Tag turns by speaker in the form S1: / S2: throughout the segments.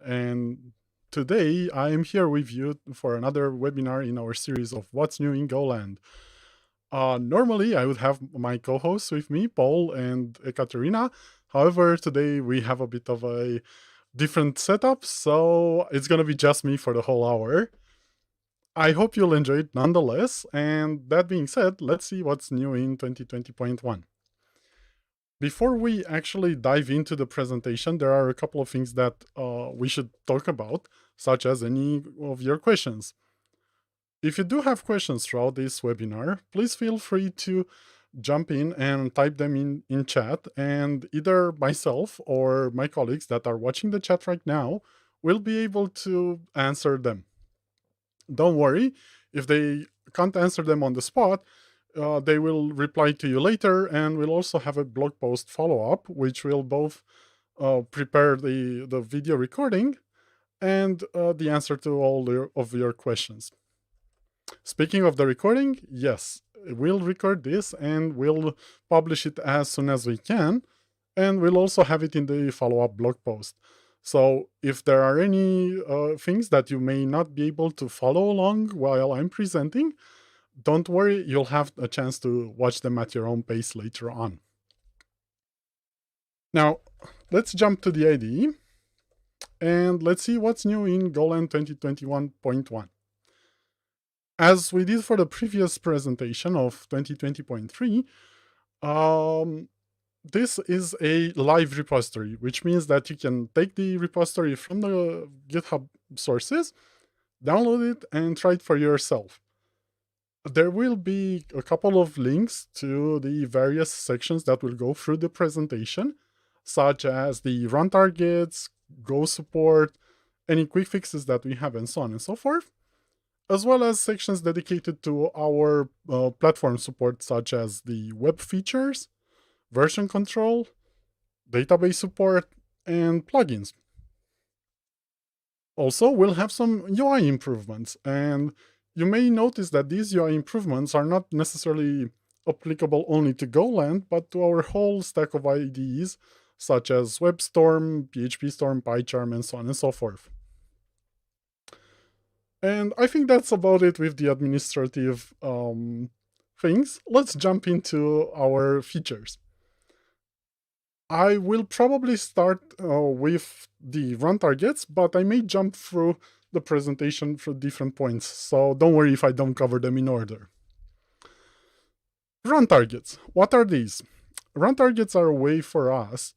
S1: and today I am here with you for another webinar in our series of What's New in GoLand. Normally, I would have my co-hosts with me, Paul and Ekaterina. However, today we have a bit of a different setup, so it's going to be just me for the whole hour. I hope you'll enjoy it nonetheless, and that being said, let's see what's new in 2020.1. Before we actually dive into the presentation, there are a couple of things that we should talk about, such as any of your questions. If you do have questions throughout this webinar, please feel free to jump in and type them in chat, and either myself or my colleagues that are watching the chat right now will be able to answer them. Don't worry, if they can't answer them on the spot, they will reply to you later, and we'll also have a blog post follow-up, which will both prepare the video recording and the answer to all of your questions. Speaking of the recording, yes, we'll record this and we'll publish it as soon as we can, and we'll also have it in the follow-up blog post. So if there are any things that you may not be able to follow along while I'm presenting, don't worry, you'll have a chance to watch them at your own pace later on. Now, let's jump to the IDE, and let's see what's new in GoLand 2021.1. As we did for the previous presentation of 2020.3, this is a live repository, which means that you can take the repository from the GitHub sources, download it, and try it for yourself. There will be a couple of links to the various sections that will go through the presentation, such as the run targets, Go support, any quick fixes that we have, and so on and so forth, as well as sections dedicated to our platform support, such as the web features, version control, database support, and plugins. Also, we'll have some UI improvements, and you may notice that these UI improvements are not necessarily applicable only to GoLand, but to our whole stack of IDEs, such as WebStorm, PHPStorm, PyCharm, and so on and so forth. And I think that's about it with the administrative things. Let's jump into our features. I will probably start with the run targets, but I may jump through the presentation for different points, so don't worry if I don't cover them in order. Run targets. What are these? Run targets are a way for us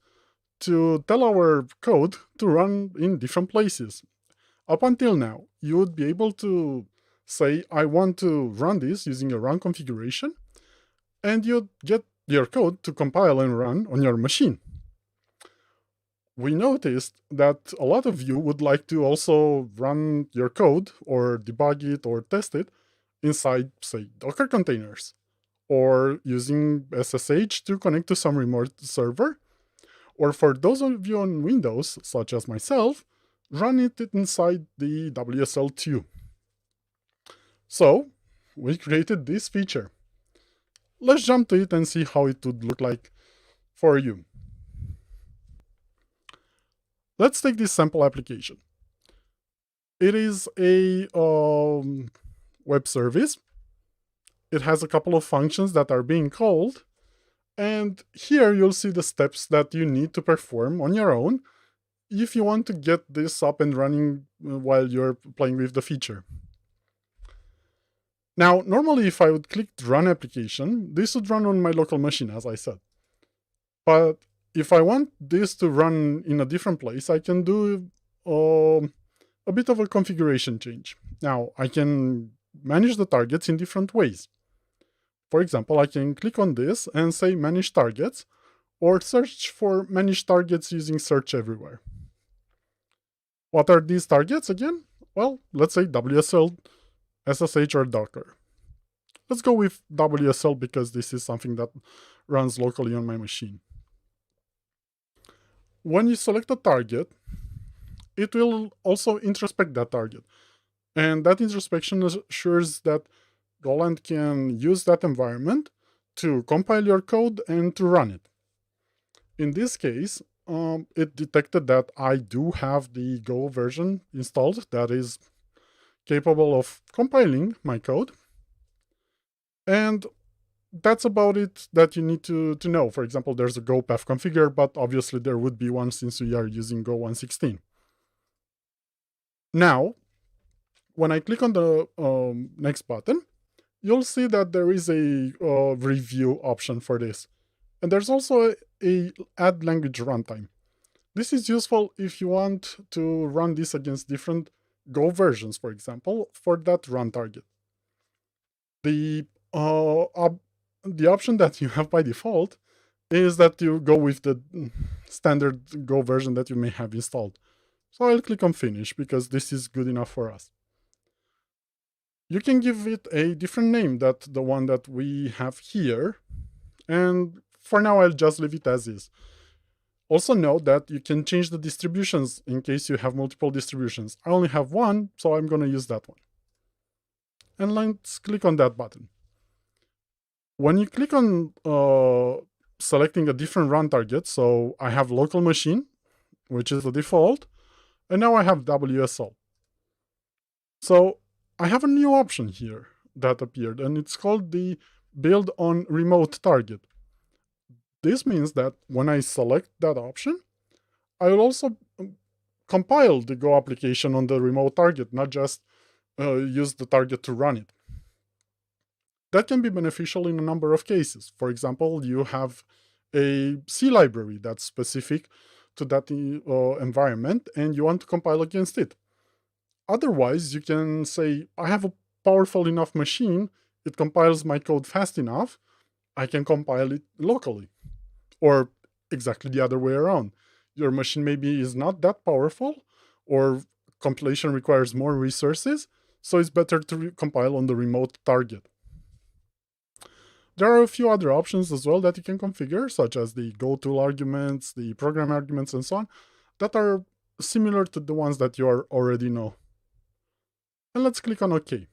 S1: to tell our code to run in different places. Up until now, you would be able to say, I want to run this using a run configuration, and you'd get your code to compile and run on your machine. We noticed that a lot of you would like to also run your code or debug it or test it inside, say, Docker containers, or using SSH to connect to some remote server, or for those of you on Windows, such as myself, run it inside the WSL2. So we created this feature. Let's jump to it and see how it would look like for you. Let's take this sample application. It is a web service. It has a couple of functions that are being called. And here you'll see the steps that you need to perform on your own if you want to get this up and running while you're playing with the feature. Now, normally if I would click run application, this would run on my local machine, as I said. But if I want this to run in a different place, I can do a bit of a configuration change. Now, I can manage the targets in different ways. For example, I can click on this and say manage targets, or search for manage targets using search everywhere. What are these targets again? Well, let's say WSL, SSH, or Docker. Let's go with WSL because this is something that runs locally on my machine. When you select a target, it will also introspect that target. And that introspection assures that GoLand can use that environment to compile your code and to run it. In this case, it detected that I do have the Go version installed that is capable of compiling my code. And that's about it that you need to know. For example, there's a Go path configure, but obviously there would be one since we are using Go 1.16. Now, when I click on the next button, you'll see that there is a review option for this. And there's also a add language runtime. This is useful if you want to run this against different Go versions, for example, for that run target. The option that you have by default is that you go with the standard Go version that you may have installed. So I'll click on finish because this is good enough for us. You can give it a different name than the one that we have here. And for now, I'll just leave it as is. Also note that you can change the distributions in case you have multiple distributions. I only have one, so I'm going to use that one. And let's click on that button. When you click on selecting a different run target, so I have local machine, which is the default, and now I have WSL. So I have a new option here that appeared, and it's called the Build on Remote Target. This means that when I select that option, I will also compile the Go application on the remote target, not just use the target to run it. That can be beneficial in a number of cases. For example, you have a C library that's specific to that environment, and you want to compile against it. Otherwise, you can say, I have a powerful enough machine, it compiles my code fast enough, I can compile it locally. Or exactly the other way around. Your machine maybe is not that powerful, or compilation requires more resources, so it's better to compile on the remote target. There are a few other options as well that you can configure, such as the Go tool arguments, the program arguments, and so on, that are similar to the ones that you already know. And let's click on OK.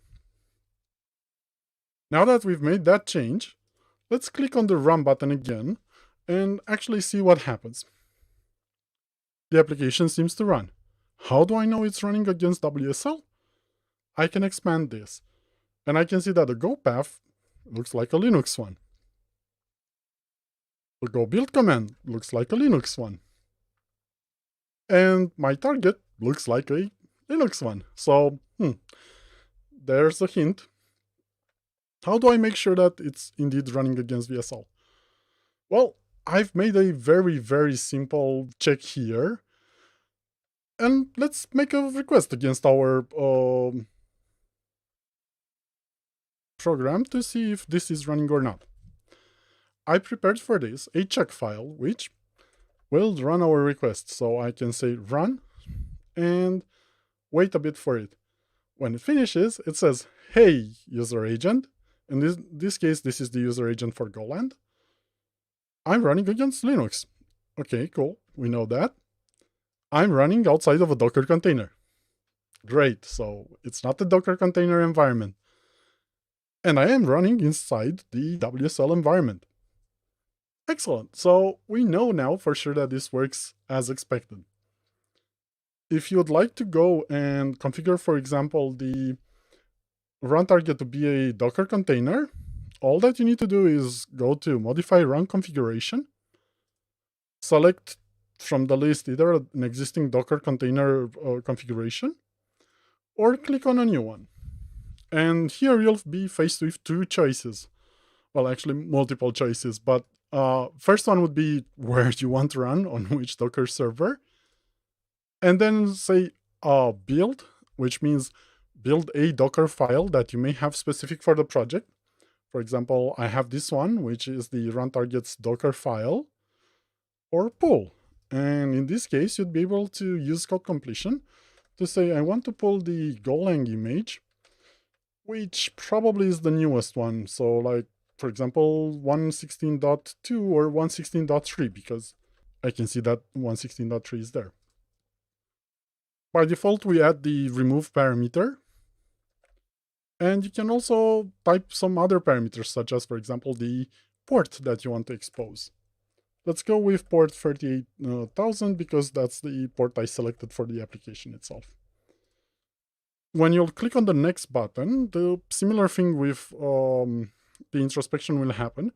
S1: Now that we've made that change, let's click on the Run button again and actually see what happens. The application seems to run. How do I know it's running against WSL? I can expand this, and I can see that the Go path looks like a Linux one. The Go build command looks like a Linux one. And my target looks like a Linux one. So, there's a hint. How do I make sure that it's indeed running against WSL? Well, I've made a very, very simple check here. And let's make a request against our program to see if this is running or not. I prepared for this a check file, which will run our request. So I can say run and wait a bit for it. When it finishes, it says, hey, user agent. In this case, this is the user agent for GoLand. I'm running against Linux. Okay, cool. We know that. I'm running outside of a Docker container. Great. So it's not a Docker container environment. And I am running inside the WSL environment. Excellent. So we know now for sure that this works as expected. If you would like to go and configure, for example, the run target to be a Docker container, all that you need to do is go to Modify Run Configuration, select from the list either an existing Docker container configuration, or click on a new one. And here you'll be faced with two choices. Well, actually multiple choices, but first one would be where you want to run, on which Docker server. And then say build, which means build a Docker file that you may have specific for the project. For example, I have this one, which is the run target's Docker file, or pull. And in this case, you'd be able to use code completion to say, I want to pull the GoLand image, which probably is the newest one. So like, for example, 116.2 or 116.3, because I can see that 116.3 is there. By default, we add the remove parameter. And you can also type some other parameters, such as, for example, the port that you want to expose. Let's go with port 38,000 because that's the port I selected for the application itself. When you'll click on the next button, the similar thing with the introspection will happen.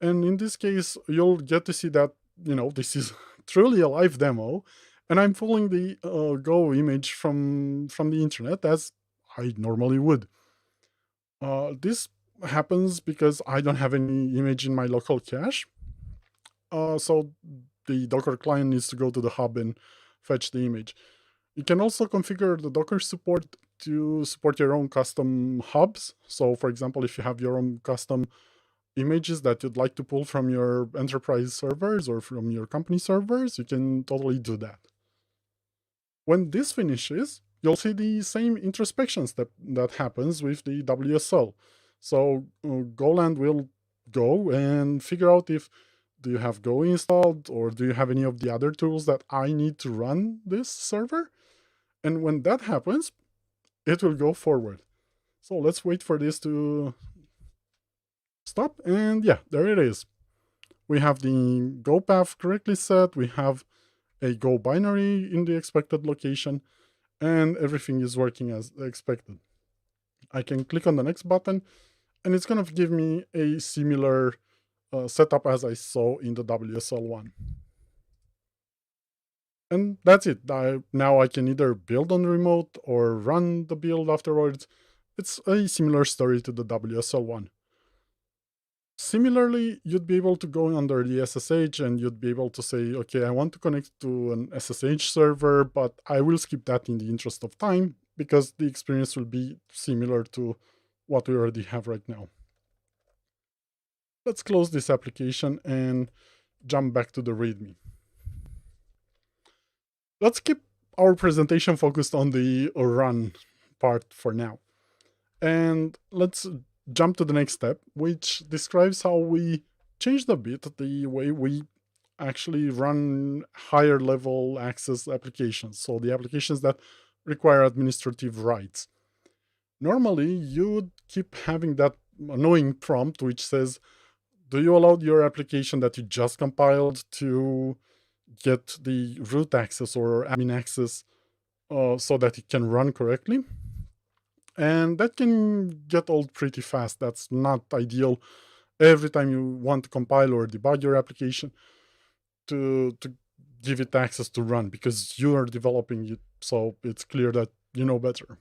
S1: And in this case, you'll get to see that, this is truly a live demo. And I'm pulling the Go image from the internet as I normally would. This happens because I don't have any image in my local cache. So the Docker client needs to go to the hub and fetch the image. You can also configure the Docker support to support your own custom hubs. So for example, if you have your own custom images that you'd like to pull from your enterprise servers or from your company servers, you can totally do that. When this finishes, you'll see the same introspection step that happens with the WSL. So GoLand will go and figure out if do you have Go installed or do you have any of the other tools that I need to run this server? And when that happens, it will go forward. So let's wait for this to stop. And yeah, there it is. We have the Go path correctly set. We have a Go binary in the expected location, and everything is working as expected. I can click on the next button, and it's going to give me a similar setup as I saw in the WSL1. And that's it. Now I can either build on remote or run the build afterwards. It's a similar story to the WSL1. Similarly, you'd be able to go under the SSH and you'd be able to say, okay, I want to connect to an SSH server, but I will skip that in the interest of time because the experience will be similar to what we already have right now. Let's close this application and jump back to the README. Let's keep our presentation focused on the run part for now. And let's jump to the next step, which describes how we changed a bit the way we actually run higher level access applications. So the applications that require administrative rights. Normally, you would keep having that annoying prompt which says, do you allow your application that you just compiled to get the root access or admin access so that it can run correctly? And that can get old pretty fast. That's not ideal every time you want to compile or debug your application to give it access to run because you are developing it, so it's clear that you know better.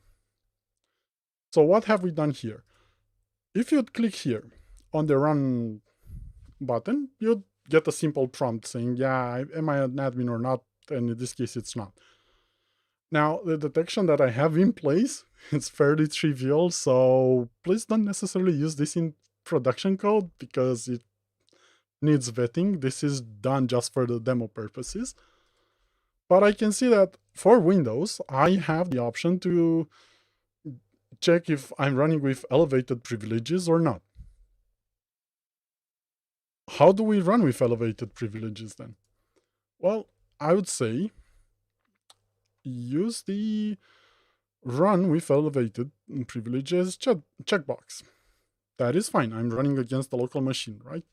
S1: So what have we done here? If you'd click here on the run button, you'd get a simple prompt saying, yeah, am I an admin or not? And in this case, it's not. Now, the detection that I have in place, it's fairly trivial, so please don't necessarily use this in production code because it needs vetting. This is done just for the demo purposes. But I can see that for Windows, I have the option to check if I'm running with elevated privileges or not. How do we run with elevated privileges then? Well, I would say use the run with elevated privileges checkbox. That is fine. I'm running against the local machine, right?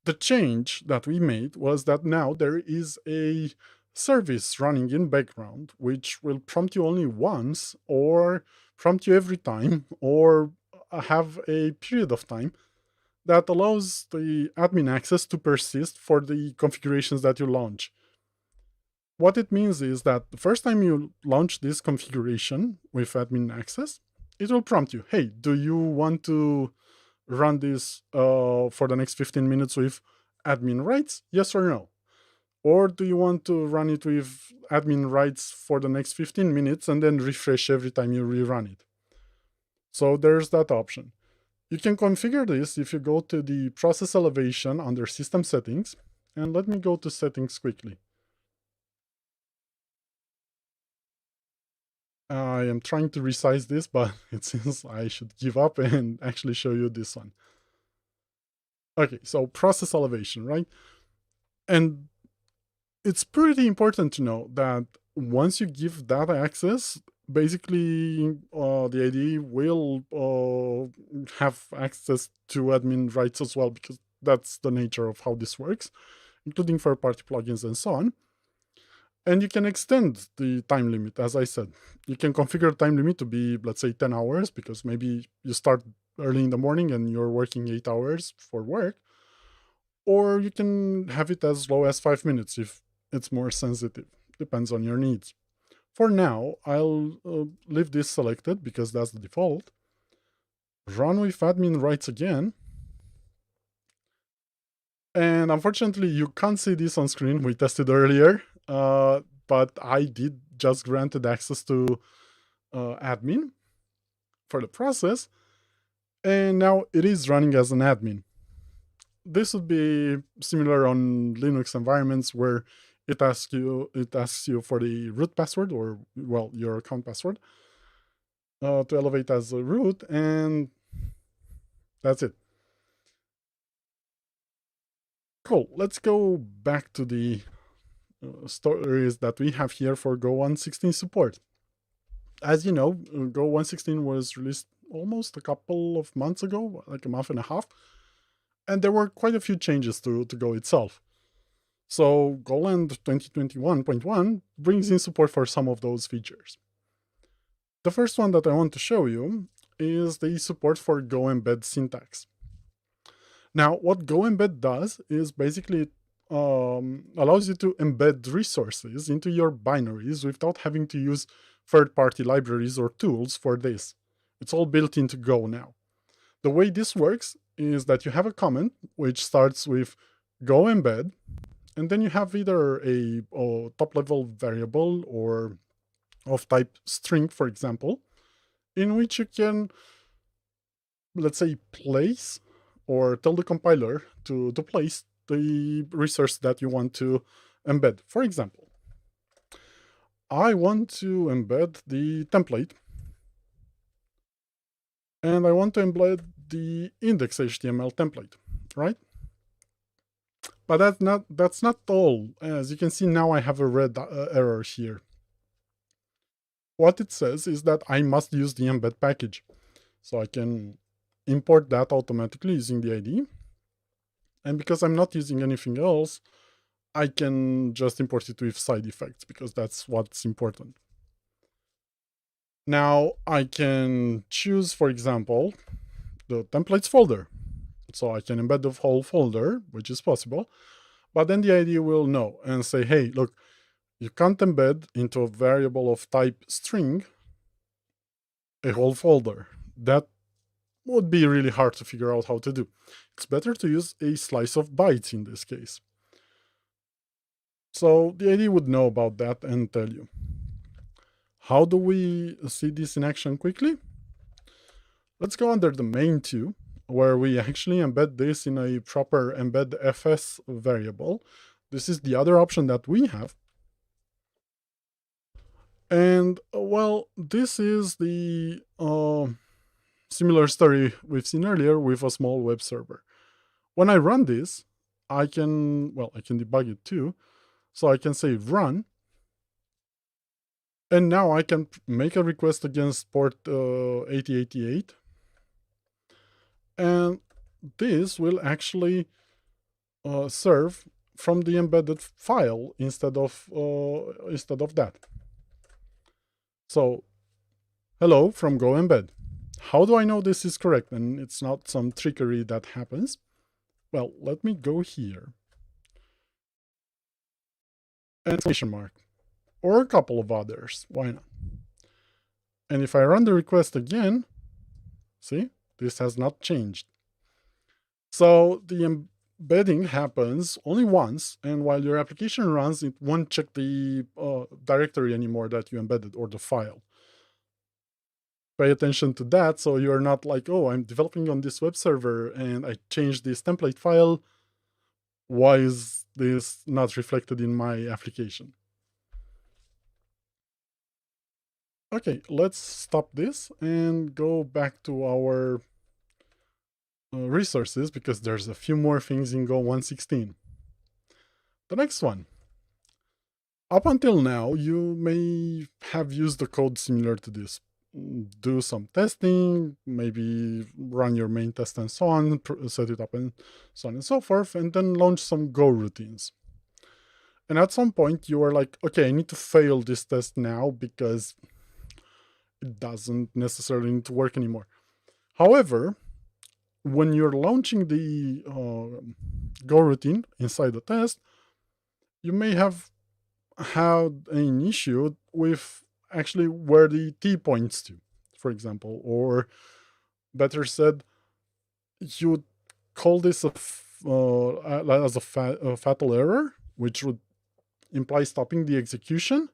S1: The change that we made was that now there is a service running in background, which will prompt you only once or prompt you every time or have a period of time that allows the admin access to persist for the configurations that you launch. What it means is that the first time you launch this configuration with admin access, it will prompt you, hey, do you want to run this for the next 15 minutes with admin rights? Yes or no? Or do you want to run it with admin rights for the next 15 minutes and then refresh every time you rerun it? So there's that option. You can configure this if you go to the process elevation under system settings. And let me go to settings quickly. I am trying to resize this, but it seems I should give up and actually show you this one. Okay, so process elevation, right? And it's pretty important to know that once you give that access, basically the IDE will have access to admin rights as well, because that's the nature of how this works. including third-party plugins and so on. And you can extend the time limit, as I said. You can configure time limit to be, let's say, 10 hours, because maybe you start early in the morning and you're working 8 hours for work. Or you can have it as low as 5 minutes if it's more sensitive. Depends on your needs. For now, I'll leave this selected because that's the default. Run with admin rights again. And unfortunately, you can't see this on screen. We tested earlier, but I did just granted access to admin for the process. And now it is running as an admin. This would be similar on Linux environments where it asks you for the root password, or, well, your account password, to elevate as a root, and that's it. Cool. Let's go back to the stories that we have here for Go 1.16 support. As you know, Go 1.16 was released almost a couple of months ago, like a month and a half, and there were quite a few changes to Go itself. So GoLand 2021.1 brings in support for some of those features. The first one that I want to show you is the support for Go embed syntax. Now, what Go embed does is basically it allows you to embed resources into your binaries without having to use third-party libraries or tools for this. It's all built into Go now. The way this works is that you have a comment which starts with Go embed, and then you have either a top-level variable or of type string, for example, in which you can, let's say, place or tell the compiler to place the resource that you want to embed. For example, I want to embed the template, and I want to embed the index HTML template, right? But that's not all. As you can see now, I have a red error here. What it says is that I must use the embed package. So I can import that automatically using the ID. And because I'm not using anything else, I can just import it with side effects because that's what's important. Now I can choose, for example, the templates folder. So I can embed the whole folder, which is possible. But then the ID will know and say, hey, look, you can't embed into a variable of type string a whole folder. That would be really hard to figure out how to do. It's better to use a slice of bytes in this case. So the ID would know about that and tell you. How do we see this in action quickly? Let's go under the main two, where we actually embed this in a proper embed fs variable. This is the other option that we have. And, well, this is the similar story we've seen earlier with a small web server. When I run this, I can debug it too. So I can say run. And now I can make a request against port 8088. And this will actually serve from the embedded file instead of that. So, hello from Go embed. How do I know this is correct and it's not some trickery that happens? Well, let me go here. And exclamation mark. Or a couple of others. Why not? And if I run the request again, see, this has not changed. So the embedding happens only once, and while your application runs, it won't check the directory anymore that you embedded or the file. Pay attention to that so you're not like, oh, I'm developing on this web server and I changed this template file. Why is this not reflected in my application? Okay, let's stop this and go back to our resources because there's a few more things in Go 1.16. The next one. Up until now, you may have used a code similar to this. Do some testing, maybe run your main test and so on, set it up and so on and so forth, and then launch some Go routines. And at some point you are like, okay, I need to fail this test now because it doesn't necessarily need to work anymore. However, when you're launching the Go routine inside the test, you may have had an issue with actually where the T points to, for example, or better said, you call this as a fatal error, which would imply stopping the execution,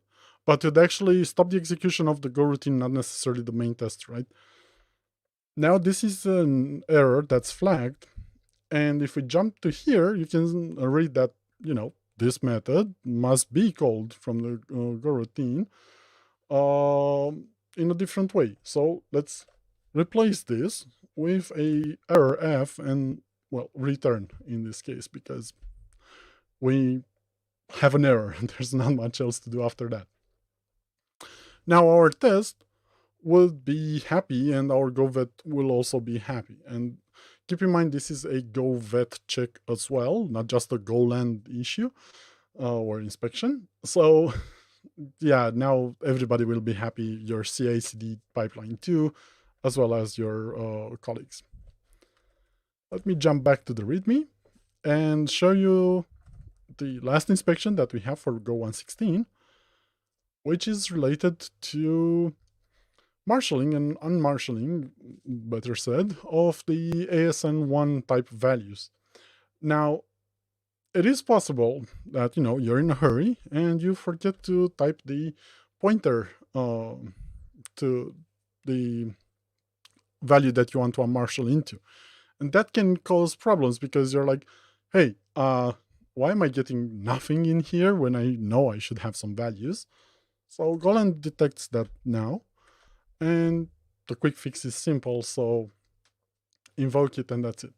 S1: but it actually stop the execution of the Go routine, not necessarily the main test, right? Now this is an error that's flagged, and if we jump to here, you can read that, this method must be called from the Go routine in a different way. So let's replace this with a error f and, well, return in this case, because we have an error and there's not much else to do after that. Now our test will be happy and our GoVet will also be happy. And keep in mind, this is a GoVet check as well, not just a GoLand issue or inspection. So yeah, now everybody will be happy, your CI/CD pipeline too, as well as your colleagues. Let me jump back to the README and show you the last inspection that we have for Go 116, which is related to marshalling and unmarshalling, better said, of the ASN1 type values. Now, it is possible that, you're in a hurry and you forget to type the pointer to the value that you want to unmarshal into. And that can cause problems because you're like, hey, why am I getting nothing in here when I know I should have some values? So GoLand detects that now. And the quick fix is simple, so invoke it and that's it.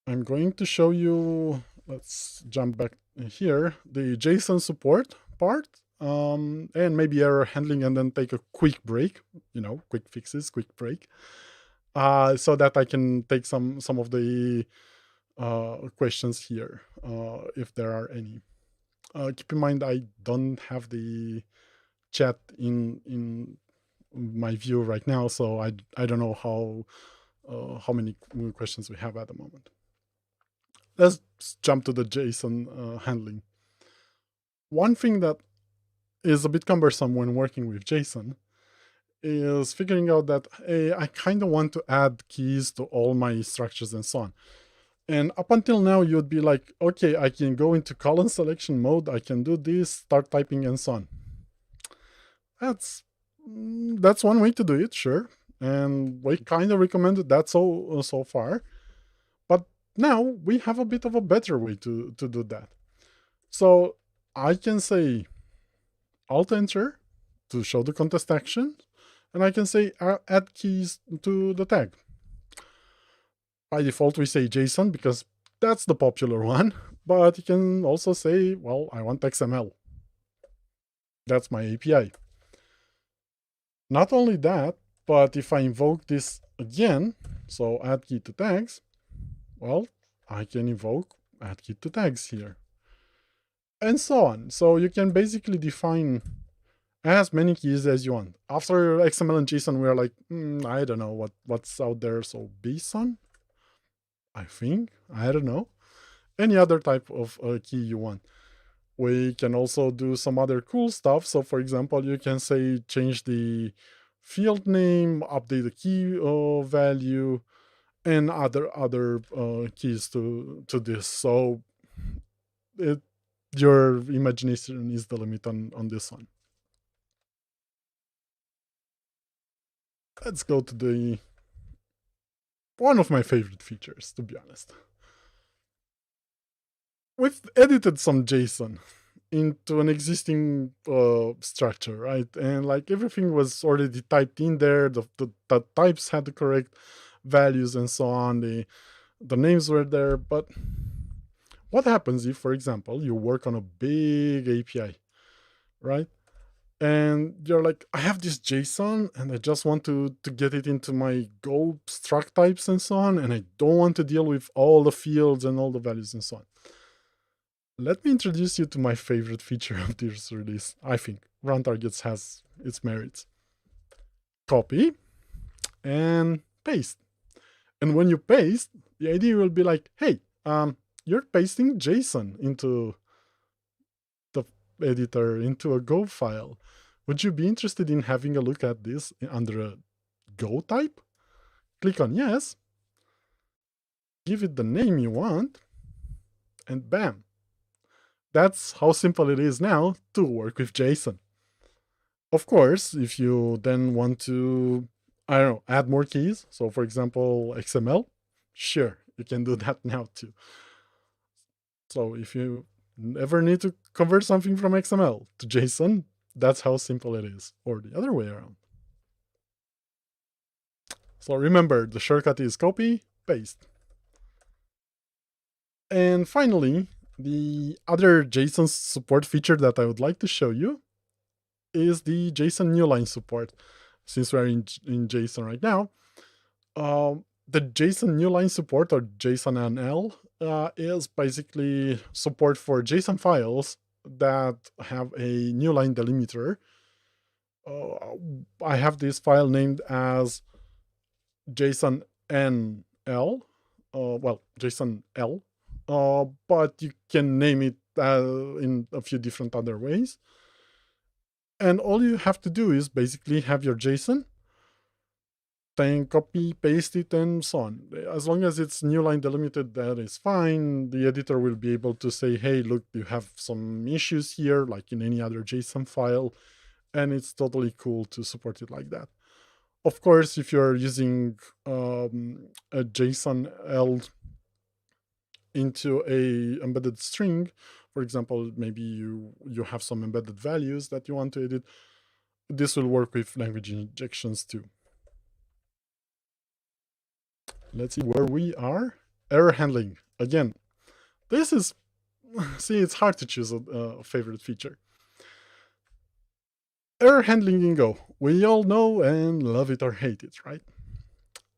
S1: I'm going to show you, let's jump back here, the JSON support part, and maybe error handling, and then take a quick break, quick fixes, quick break, so that I can take some of the questions here, if there are any. Keep in mind, I don't have the chat in my view right now, so I don't know how many questions we have at the moment. Let's jump to the JSON handling. One thing that is a bit cumbersome when working with JSON is figuring out that, hey, I kind of want to add keys to all my structures and so on. And up until now, you'd be like, okay, I can go into column selection mode, I can do this, start typing and so on. That's one way to do it, sure. And we kind of recommended that so far. But now we have a bit of a better way to do that. So I can say Alt Enter to show the contest action, and I can say add keys to the tag. By default, we say JSON because that's the popular one, but you can also say, well, I want XML. That's my API. Not only that, but if I invoke this again, so add key to tags, well, I can invoke add key to tags here. And so on. So you can basically define as many keys as you want. After XML and JSON, we are like, I don't know what's out there. So BSON, I think, I don't know. Any other type of key you want. We can also do some other cool stuff. So for example, you can say change the field name, update the key value, and other keys to this. So your imagination is the limit on this one. Let's go to the one of my favorite features, to be honest. We've edited some JSON into an existing structure, right? And like everything was already typed in there. The types had the correct values and so on. The names were there. But what happens if, for example, you work on a big API, right? And you're like, I have this JSON and I just want to get it into my Go struct types and so on. And I don't want to deal with all the fields and all the values and so on. Let me introduce you to my favorite feature of this release. I think run targets has its merits. Copy and paste. And when you paste, the idea will be like, hey, you're pasting JSON into the editor, into a Go file. Would you be interested in having a look at this under a Go type? Click on yes, give it the name you want, and bam. That's how simple it is now to work with JSON. Of course, if you then want to, I don't know, add more keys, so for example, XML, sure, you can do that now too. So if you ever need to convert something from XML to JSON, that's how simple it is, or the other way around. So remember, the shortcut is copy, paste. And finally, the other JSON support feature that I would like to show you is the JSON New Line support. Since we're in JSON right now, the JSON New Line support, or JSON is basically support for JSON files that have a new line delimiter. I have this file named as JSON NL, well, JSON L, but you can name it in a few different other ways. And all you have to do is basically have your JSON, then copy, paste it, and so on. As long as it's new line delimited, that is fine. The editor will be able to say, hey, look, you have some issues here, like in any other JSON file, and it's totally cool to support it like that. Of course, if you're using a JSON L into a embedded string, for example, maybe you have some embedded values that you want to edit, this will work with language injections too. Let's see where we are. Error handling. Again, this is, see, it's hard to choose a favorite feature. Error handling in Go. We all know and love it or hate it, right?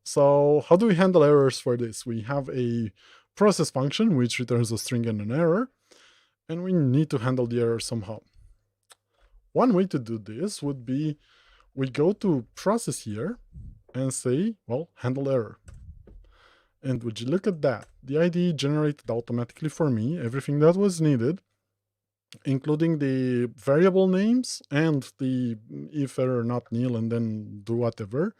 S1: So how do we handle errors for this? We have a process function which returns a string and an error, and we need to handle the error somehow. One way to do this would be we go to process here and say, well, handle error. And would you look at that? The IDE generated automatically for me everything that was needed, including the variable names and the if error not nil, and then do whatever.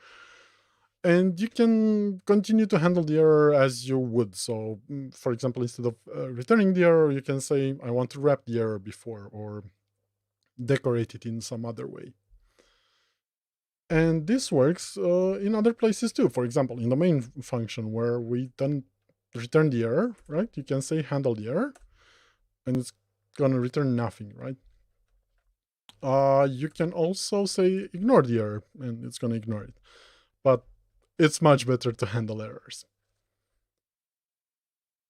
S1: And you can continue to handle the error as you would. So, for example, instead of returning the error, you can say, I want to wrap the error before, or decorate it in some other way. And this works in other places too. For example, in the main function where we then return the error, right? You can say handle the error, and it's going to return nothing, right? You can also say ignore the error, and it's going to ignore it. But it's much better to handle errors.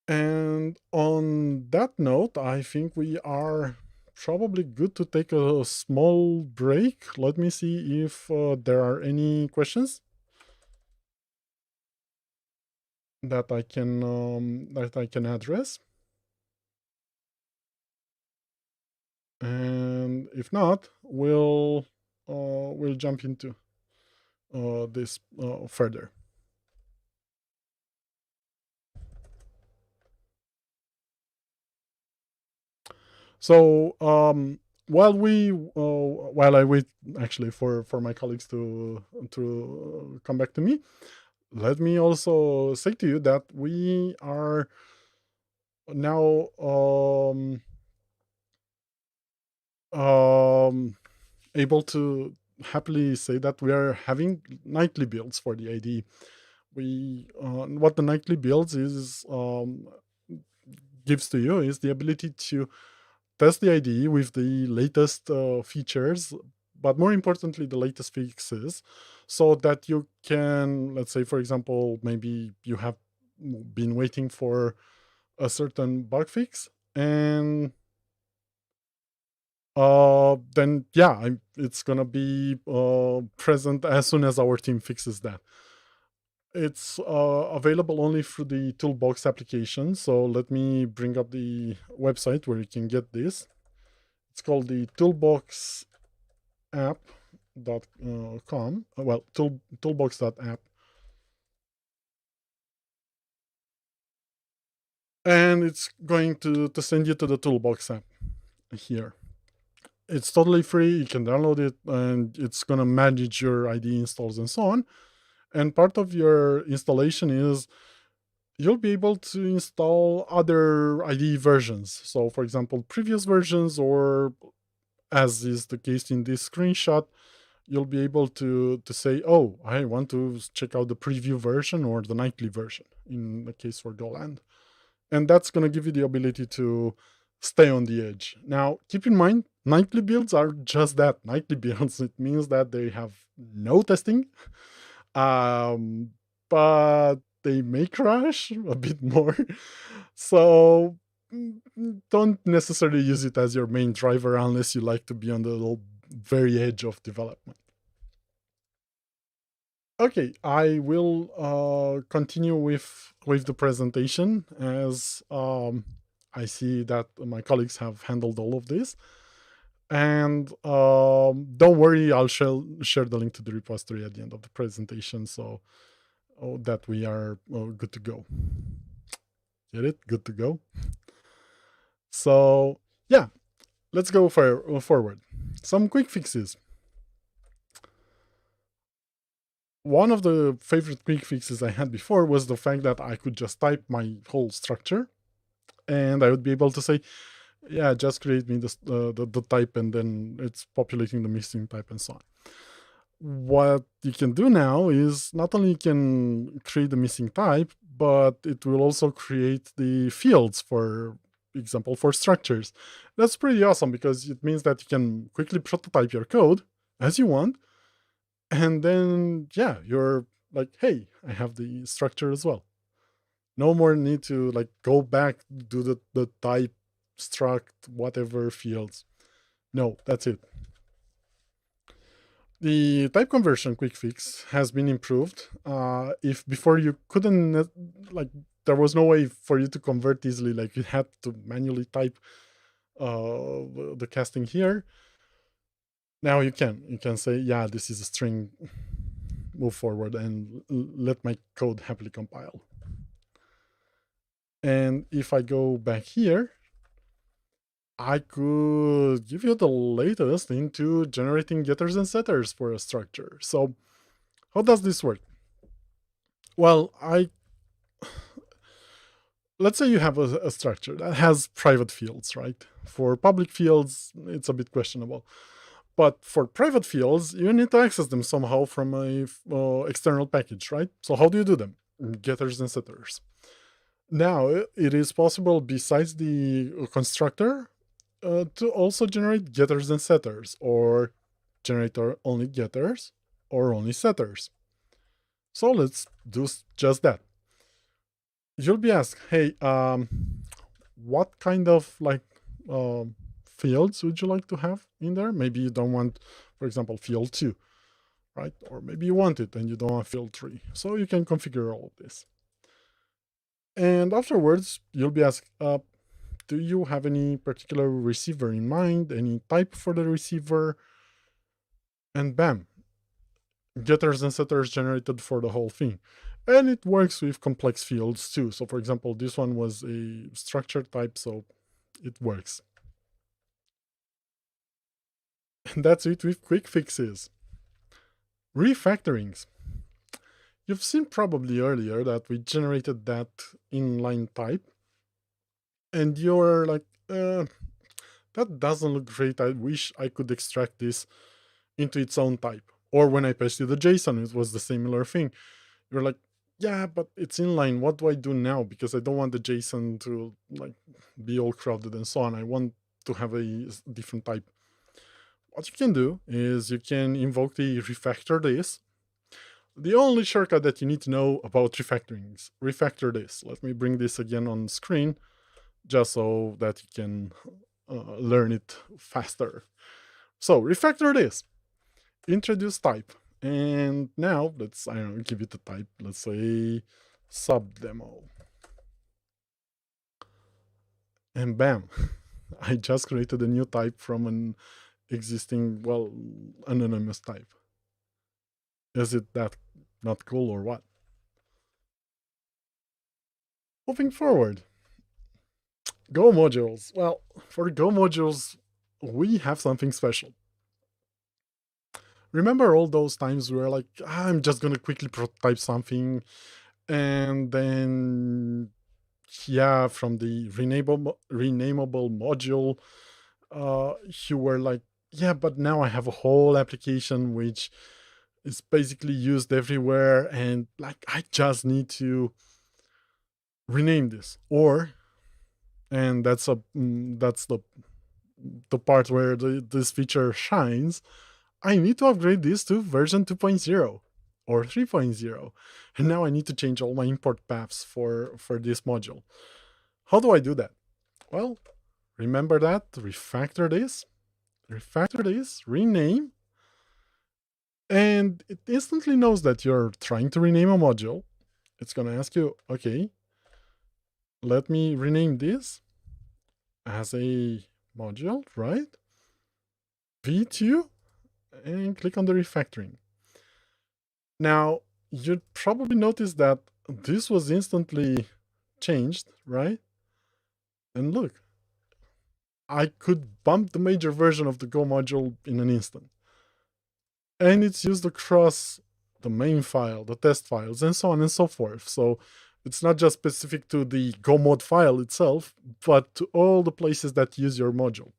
S1: And on that note, I think we are probably good to take a small break. Let me see if there are any questions that I can address. And if not, we'll jump into this further. So while I wait actually for my colleagues to come back to me, let me also say to you that we are now able to happily say that we are having nightly builds for the IDE. We what the nightly builds is gives to you is the ability to test the IDE with the latest features, but more importantly, the latest fixes, so that you can, let's say, for example, maybe you have been waiting for a certain bug fix, and then yeah, it's gonna be present as soon as our team fixes that. It's available only through the Toolbox application. So let me bring up the website where you can get this. It's called the toolboxapp.com. Well, toolbox.app. And it's going to send you to the Toolbox app here. It's totally free. You can download it, and it's going to manage your IDE installs and so on. And part of your installation is you'll be able to install other IDE versions. So, for example, previous versions, or as is the case in this screenshot, you'll be able to say, oh, I want to check out the preview version or the nightly version in the case for GoLand. And that's going to give you the ability to stay on the edge. Now, keep in mind, nightly builds are just that, nightly builds. It means that they have no testing, but they may crash a bit more. So don't necessarily use it as your main driver unless you like to be on the very edge of development. Okay, I will continue with the presentation as I see that my colleagues have handled all of this. And don't worry, I'll share the link to the repository at the end of the presentation, so that we are good to go. Get it? Good to go. So yeah, let's go forward. Some quick fixes. One of the favorite quick fixes I had before was the fact that I could just type my whole structure, and I would be able to say, yeah, just create me the type, and then it's populating the missing type and so on. What you can do now is not only you can create the missing type, but it will also create the fields, for example, for structures. That's pretty awesome because it means that you can quickly prototype your code as you want. And then, yeah, you're like, hey, I have the structure as well. No more need to like go back, do the type, struct, whatever fields. No, that's it. The type conversion quick fix has been improved. If before you couldn't, like, there was no way for you to convert easily, like you had to manually type the casting here. Now you can say, yeah, this is a string, move forward and let my code happily compile. And if I go back here, I could give you the latest into generating getters and setters for a structure. So how does this work? Well, let's say you have a structure that has private fields, right? For public fields, it's a bit questionable. But for private fields, you need to access them somehow from a external package, right? So how do you do them? Getters and setters. Now, it is possible, besides the constructor, to also generate getters and setters, or generate only getters or only setters. So let's do just that. You'll be asked, hey, what kind of like fields would you like to have in there? Maybe you don't want, for example, field 2, right? Or maybe you want it and you don't want field 3. So you can configure all of this. And afterwards, you'll be asked, do you have any particular receiver in mind, any type for the receiver? And bam, getters and setters generated for the whole thing. And it works with complex fields too. So for example, this one was a structure type, so it works. And that's it with quick fixes. Refactorings. You've seen probably earlier that we generated that inline type, and you're like, that doesn't look great. I wish I could extract this into its own type. Or when I pasted the JSON, it was the similar thing. You're like, yeah, but it's inline. What do I do now? Because I don't want the JSON to like be all crowded and so on. I want to have a different type. What you can do is you can invoke the refactor this. The only shortcut that you need to know about refactoring is refactor this. Let me bring this again on screen just so that you can learn it faster. So refactor this. Introduce type. And now let's, I don't know, give it a type. Let's say sub demo. And bam, I just created a new type from an existing, well, anonymous type. Is it that not cool or what? Moving forward, Go modules. Well, for Go modules, we have something special. Remember all those times we were like, I'm just gonna quickly prototype something, and then yeah, from the renamable module, you were like, yeah, but now I have a whole application which is basically used everywhere, and like I just need to rename this. Or, and that's the part where this feature shines, I need to upgrade this to version 2.0 or 3.0. And now I need to change all my import paths for this module. How do I do that? Well, remember that, refactor this, rename, and it instantly knows that you're trying to rename a module. It's going to ask you, okay, let me rename this as a module, right? V2, and click on the refactoring. Now, you'd probably notice that this was instantly changed, right? And look, I could bump the major version of the Go module in an instant. And it's used across the main file, the test files, and so on and so forth. So it's not just specific to the Go mod file itself, but to all the places that use your module.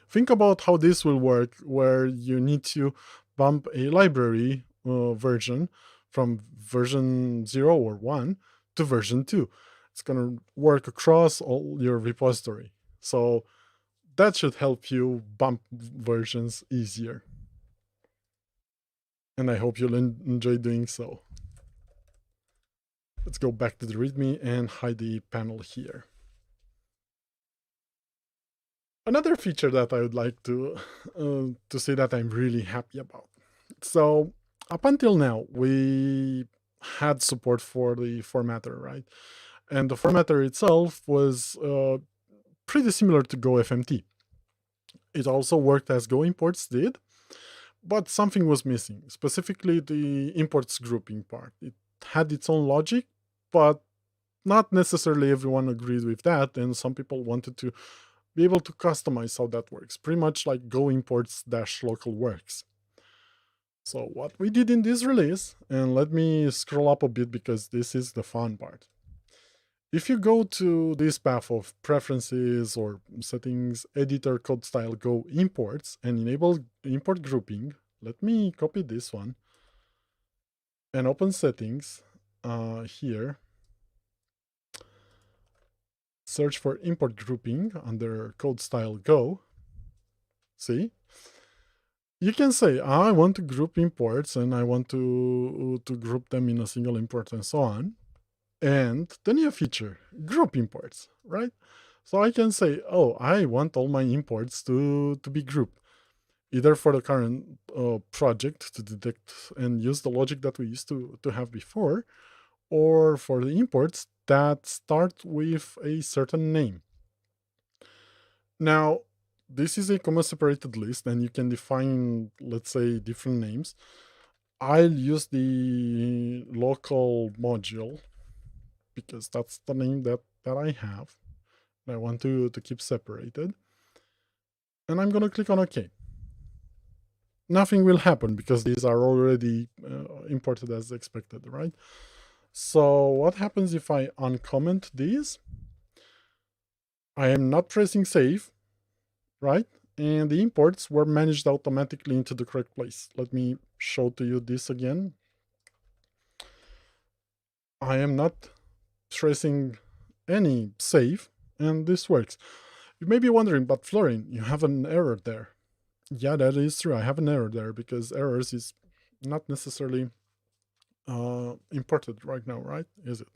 S1: Think about how this will work, where you need to bump a library version from version 0 or 1 to version 2. It's going to work across all your repository. So that should help you bump versions easier. And I hope you'll enjoy doing so. Let's go back to the README and hide the panel here. Another feature that I would like to say that I'm really happy about. So up until now, we had support for the formatter, right? And the formatter itself was pretty similar to GoFMT. It also worked as goimports did, but something was missing, specifically the imports grouping part. It had its own logic, but not necessarily everyone agreed with that, and some people wanted to be able to customize how that works, pretty much like goimports-local works. So what we did in this release, and let me scroll up a bit because this is the fun part. If you go to this path of preferences or settings, editor, code style, go imports, and enable import grouping, let me copy this one and open settings here. Search for import grouping under code style go. See? You can say, I want to group imports and I want to group them in a single import and so on. And the new feature, group imports, right? So I can say, oh, I want all my imports to be grouped, either for the current project to detect and use the logic that we used to have before, or for the imports that start with a certain name. Now, this is a comma-separated list, and you can define, let's say, different names. I'll use the local module because that's the name that I have. I want to keep separated. And I'm going to click on OK. Nothing will happen because these are already imported as expected, right? So what happens if I uncomment these? I am not pressing save, right? And the imports were managed automatically into the correct place. Let me show to you this again. I am not pressing any save, and this works. You may be wondering, but Florin, you have an error there. Yeah, that is true. I have an error there because errors is not necessarily imported right now, right? Is it?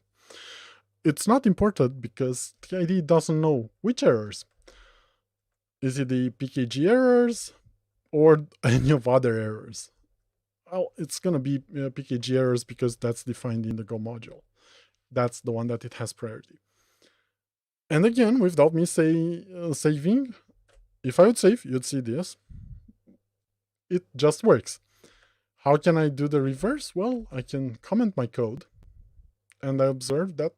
S1: It's not imported because the IDE doesn't know which errors. Is it the PKG errors or any of other errors? oh, it's going to be PKG errors because that's defined in the Go module. That's the one that it has priority. And again, without me saving, if I would save, you'd see this. It just works. How can I do the reverse? Well, I can comment my code, and I observe that,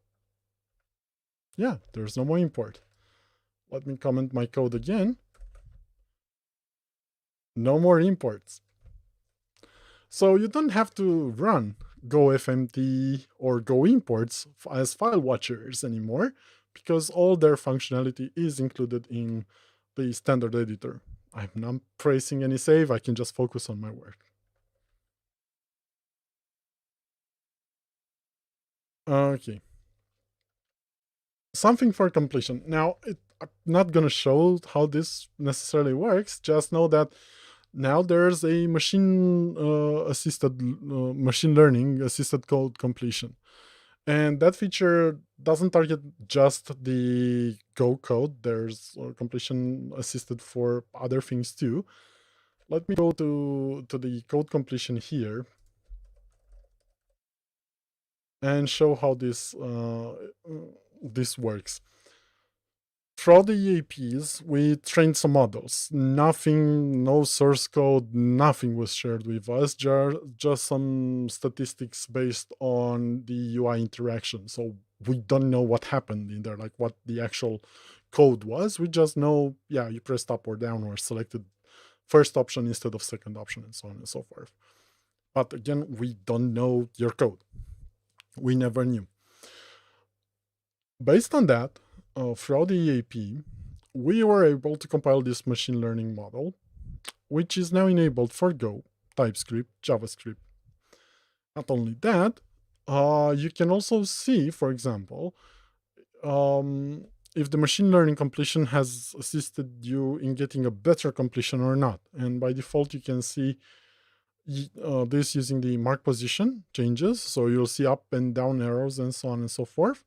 S1: yeah, there's no more import. Let me comment my code again. No more imports. So you don't have to run GoFMT or GoImports as file watchers anymore, because all their functionality is included in the standard editor. I'm not pressing any save, I can just focus on my work. Okay. Something for completion. Now, I'm not going to show how this necessarily works, just know that now there's a machine learning assisted code completion. And that feature doesn't target just the Go code. There's completion assisted for other things too. Let me go to the code completion here and show how this works. Throughout the EAPs, we trained some models. Nothing, no source code, nothing was shared with us, just some statistics based on the UI interaction. So we don't know what happened in there, like what the actual code was. We just know, yeah, you pressed up or down or selected first option instead of second option and so on and so forth. But again, we don't know your code. We never knew. Based on that, throughout the EAP, we were able to compile this machine learning model, which is now enabled for Go, TypeScript, JavaScript. Not only that, you can also see, for example, if the machine learning completion has assisted you in getting a better completion or not. And by default, you can see this using the mark position changes. So you'll see up and down arrows and so on and so forth.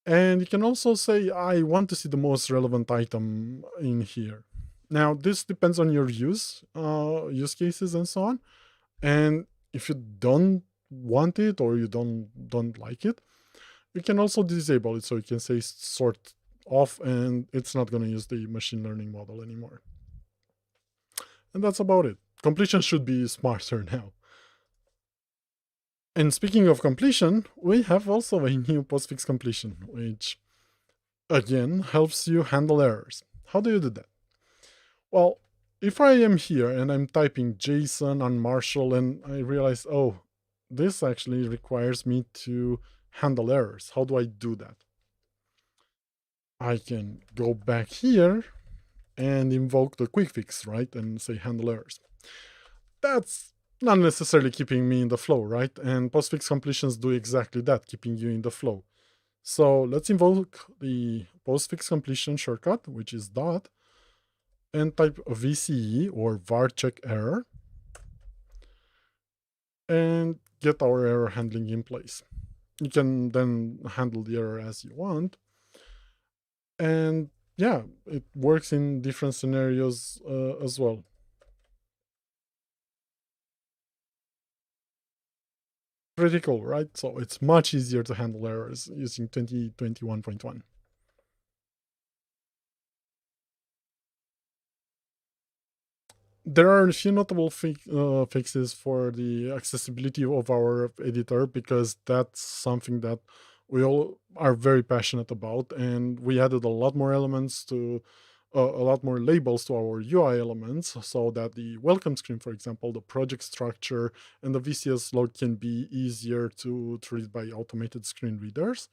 S1: And you can also say, I want to see the most relevant item in here. Now, this depends on your use cases and so on. And if you don't want it or you don't like it, you can also disable it. So you can say sort off and it's not going to use the machine learning model anymore. And that's about it. Completion should be smarter now. And speaking of completion, we have also a new Postfix Completion, which again helps you handle errors. How do you do that? Well, if I am here and I'm typing JSON on Marshall and I realize, oh, this actually requires me to handle errors. How do I do that? I can go back here and invoke the quickfix, right? And say handle errors. That's not necessarily keeping me in the flow, right? And postfix completions do exactly that, keeping you in the flow. So let's invoke the postfix completion shortcut, which is dot, and type VCE or varCheckError, and get our error handling in place. You can then handle the error as you want. And yeah, it works in different scenarios as well. Pretty cool, right? So it's much easier to handle errors using 2021.1. There are a few notable fixes for the accessibility of our editor, because that's something that we all are very passionate about, and we added a lot more elements to a lot more labels to our UI elements, so that the welcome screen, for example, the project structure and the VCS log can be easier to read by automated screen readers.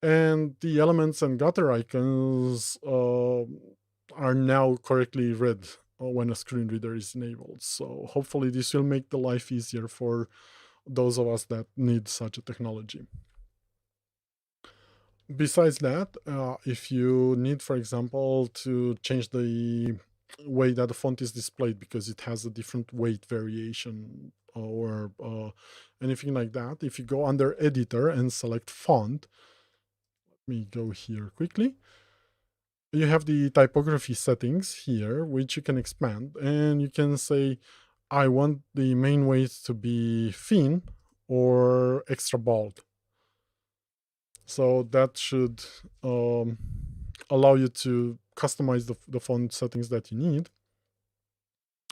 S1: And the elements and gutter icons are now correctly read when a screen reader is enabled. So hopefully this will make the life easier for those of us that need such a technology. Besides that, if you need, for example, to change the way that the font is displayed because it has a different weight variation or anything like that, if you go under editor and select font, let me go here quickly. You have the typography settings here, which you can expand, and you can say, I want the main weight to be thin or extra bold. So that should allow you to customize the font settings that you need.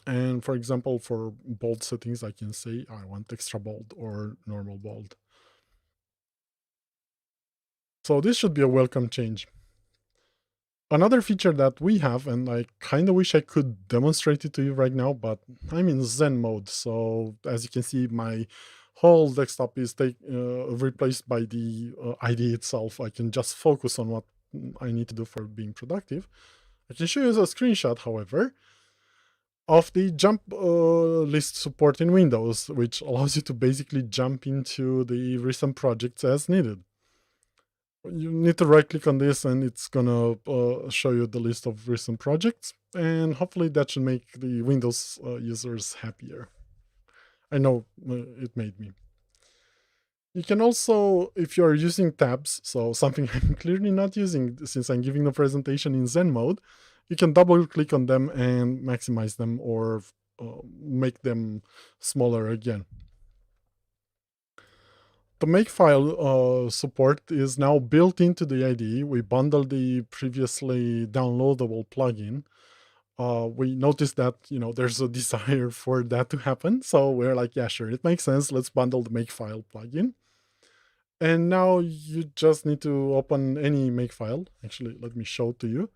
S1: And for example, for bold settings, I can say I want extra bold or normal bold. So this should be a welcome change. Another feature that we have, and I kind of wish I could demonstrate it to you right now, but I'm in Zen mode. So as you can see, my whole desktop is replaced by the IDE itself. I can just focus on what I need to do for being productive. I can show you a screenshot, however, of the jump list support in Windows, which allows you to basically jump into the recent projects as needed. You need to right click on this and it's gonna show you the list of recent projects, and hopefully that should make the Windows users happier. I know it made me. You can also, if you're using tabs, so something I'm clearly not using since I'm giving the presentation in Zen mode, you can double click on them and maximize them or make them smaller again. The makefile support is now built into the IDE. We bundled the previously downloadable plugin. We noticed that there's a desire for that to happen, so we're like, yeah, sure, it makes sense. Let's bundle the makefile plugin. And now you just need to open any makefile. Actually, let me show to you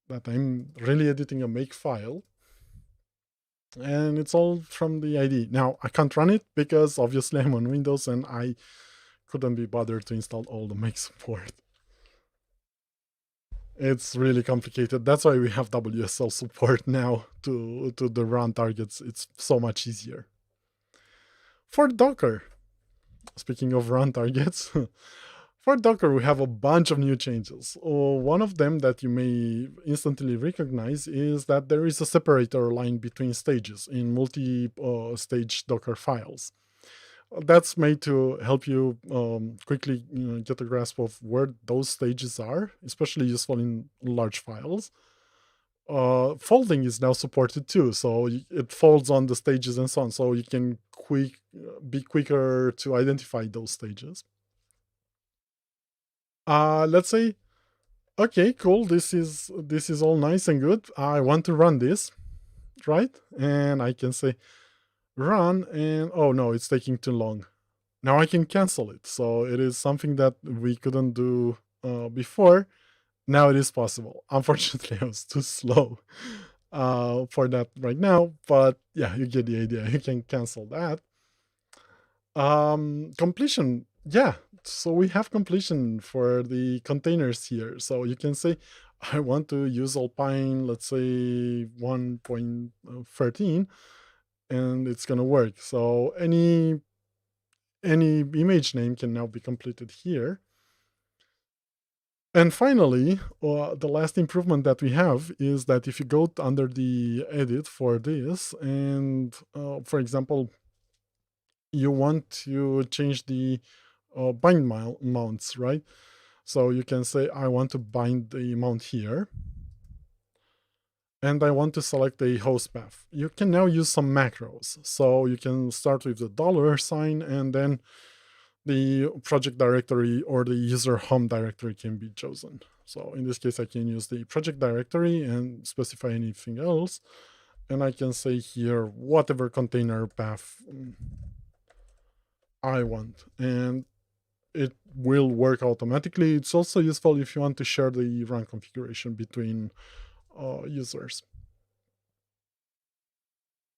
S1: that I'm really editing a makefile. And it's all from the IDE. Now, I can't run it because obviously I'm on Windows and I couldn't be bothered to install all the make support. It's really complicated. That's why we have WSL support now to the run targets. It's so much easier. For Docker, speaking of run targets, for Docker, we have a bunch of new changes. One of them that you may instantly recognize is that there is a separator line between stages in multi-stage Docker files. That's made to help you quickly get a grasp of where those stages are, especially useful in large files. Folding is now supported too, so it folds on the stages and so on, so you can be quicker to identify those stages. Let's say, okay, cool, this is all nice and good. I want to run this, right? And I can say run, and oh no, it's taking too long. Now I can cancel it. So it is something that we couldn't do before. Now it is possible. Unfortunately, I was too slow for that right now. But yeah, you get the idea. You can cancel that. Completion. Yeah. So we have completion for the containers here. So you can say, I want to use Alpine, let's say 1.13, and it's going to work. So any image name can now be completed here. And finally, the last improvement that we have is that if you go under the edit for this, and for example, you want to change the bind mounts, right? So you can say, I want to bind the mount here, and I want to select a host path. You can now use some macros. So you can start with the $sign, and then the project directory or the user home directory can be chosen. So in this case, I can use the project directory and specify anything else. And I can say here, whatever container path I want. And it will work automatically. It's also useful if you want to share the run configuration between users.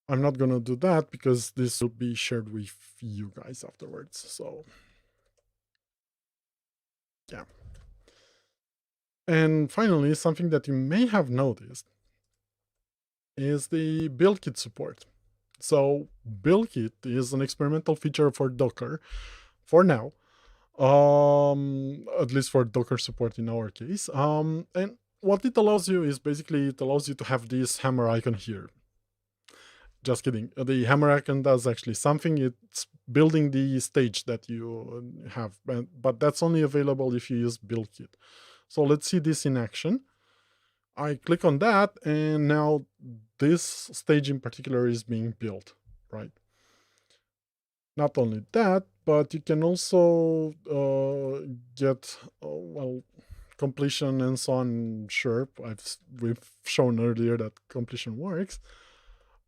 S1: I'm not going to do that because this will be shared with you guys afterwards. So yeah. And finally, something that you may have noticed is the BuildKit support. So BuildKit is an experimental feature for Docker for now, at least for Docker support in our case. And what it allows you is basically it allows you to have this hammer icon here. Just kidding. The hammer icon does actually something. It's building the stage that you have, but that's only available if you use BuildKit. So let's see this in action. I click on that, and now this stage in particular is being built, right? Not only that, but you can also get, well, completion and so on. Sure, we've shown earlier that completion works,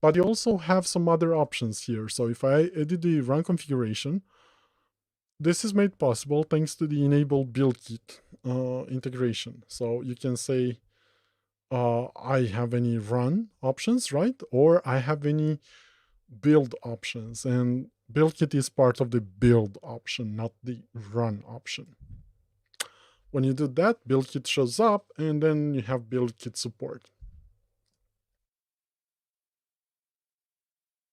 S1: but you also have some other options here. So if I edit the run configuration, this is made possible thanks to the enabled BuildKit integration. So you can say, I have any run options, right? Or I have any build options. And BuildKit is part of the build option, not the run option. When you do that, BuildKit shows up, and then you have BuildKit support.